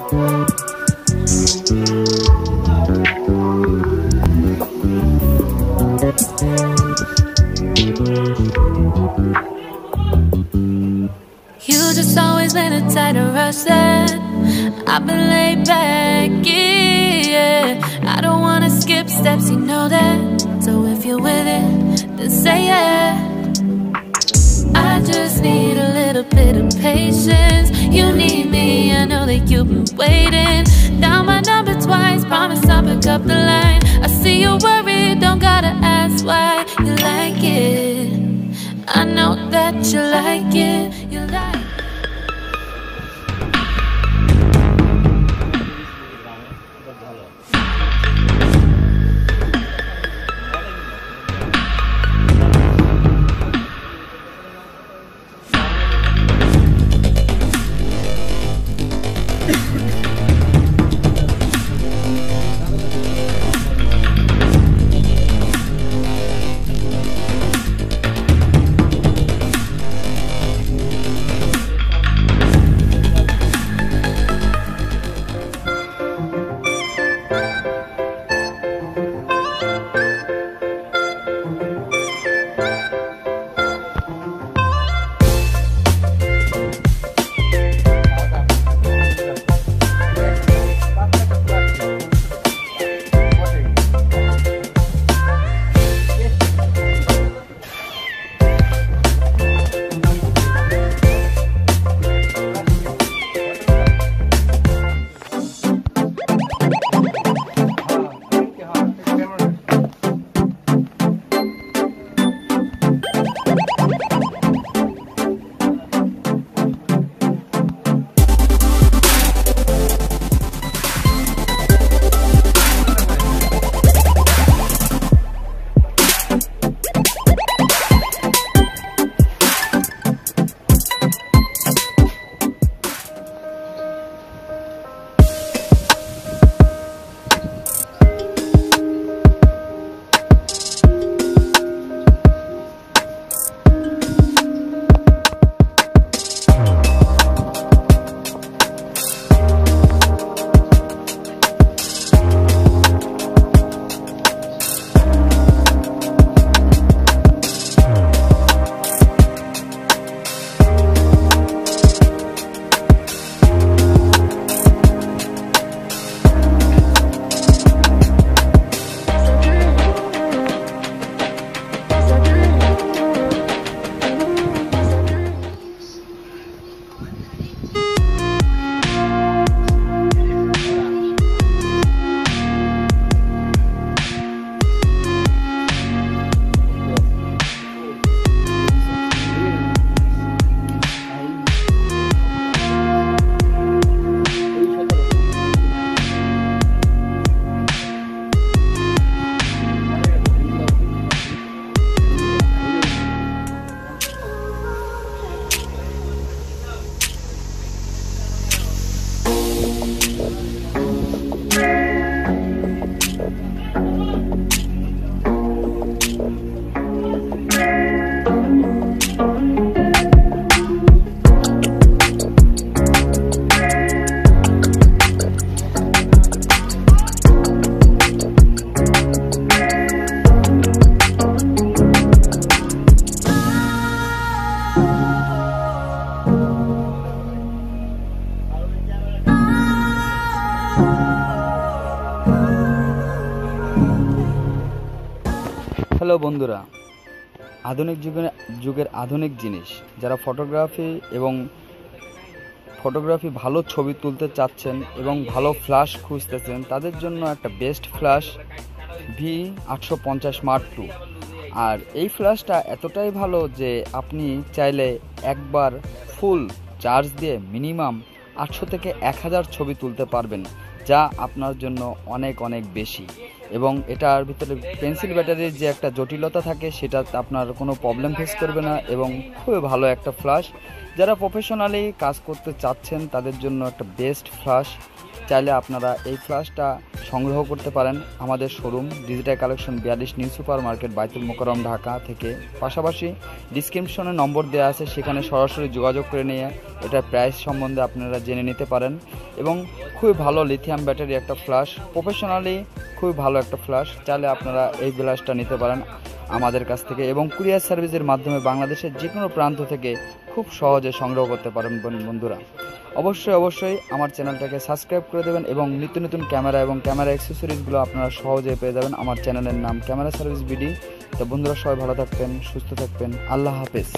You just always been a tighter rush that I've been laid back, yeah. I don't wanna skip steps, you know that. So if you're with it, then say yeah. I just need a little bit of patience. You need me, I know that you've been waiting. Down my number twice, promise I'll pick up the line. I see you worried, don't gotta ask why. You like it, I know that you like it. You like it. Hello বন্ধুরা, আধুনিক যুগের আধুনিক জিনিস যারা photography ভালো ছবি তুলতে চাচ্ছেন এবং ভালো ফ্ল্যাশ খুঁজতেছেন তাদের জন্য একটা best flash V850 Mark II। আর এই ফ্ল্যাশটা এতটাই ভালো যে আপনি চাইলে একবার ফুল চার্জ দিয়ে মিনিমাম 800 থেকে 1000 ছবি তুলতে পারবেন, যা আপনার জন্য অনেক বেশি। এবং এটার ভিতরে পেন্সিল ব্যাটারির যে একটা জটিলতা থাকে সেটা আপনার কোনো প্রবলেম ফেস করবে না এবং খুবই ভালো একটা ফ্ল্যাশ। যারা প্রফেশনালি কাজ করতে চাচ্ছেন তাদের জন্য একটা বেস্ট ফ্ল্যাশ। চাইলে আপনারা এই ফ্ল্যাশটা সংগ্রহ করতে পারেন আমাদের showroom digital collection 42 new super market বাইতুল মোকাররম ঢাকা থেকে। পাশাপাশি ডিসক্রিপশনে নম্বর দেওয়া আছে, সেখানে সরাসরি যোগাযোগ করে নিয়ে এটার প্রাইস সম্বন্ধে আপনারা জেনে নিতে পারেন। এবং খুবই ভালো লিথিয়াম ব্যাটারি একটা ফ্ল্যাশ, প্রফেশনালি খুবই ভালো একটা ফ্ল্যাশ। চাইলে আপনারা এই ফ্ল্যাশটা নিতে পারেন আমাদের কাছ থেকে এবং কুরিয়ার সার্ভিসের মাধ্যমে বাংলাদেশের যে কোনো প্রান্ত থেকে খুব সহজে সংগ্রহ করতে পারেন বন্ধুরা। অবশ্যই আমার চ্যানেলটাকে সাবস্ক্রাইব করে দেবেন এবং নিত্য নতুন ক্যামেরা এবং ক্যামেরা অ্যাক্সেসরিজগুলো আপনারা সহজে পেয়ে যাবেন। আমার চ্যানেলের নাম ক্যামেরা সার্ভিস বিডি। তো বন্ধুরা, সবাই ভালো থাকবেন, সুস্থ থাকবেন, আল্লাহ হাফেজ।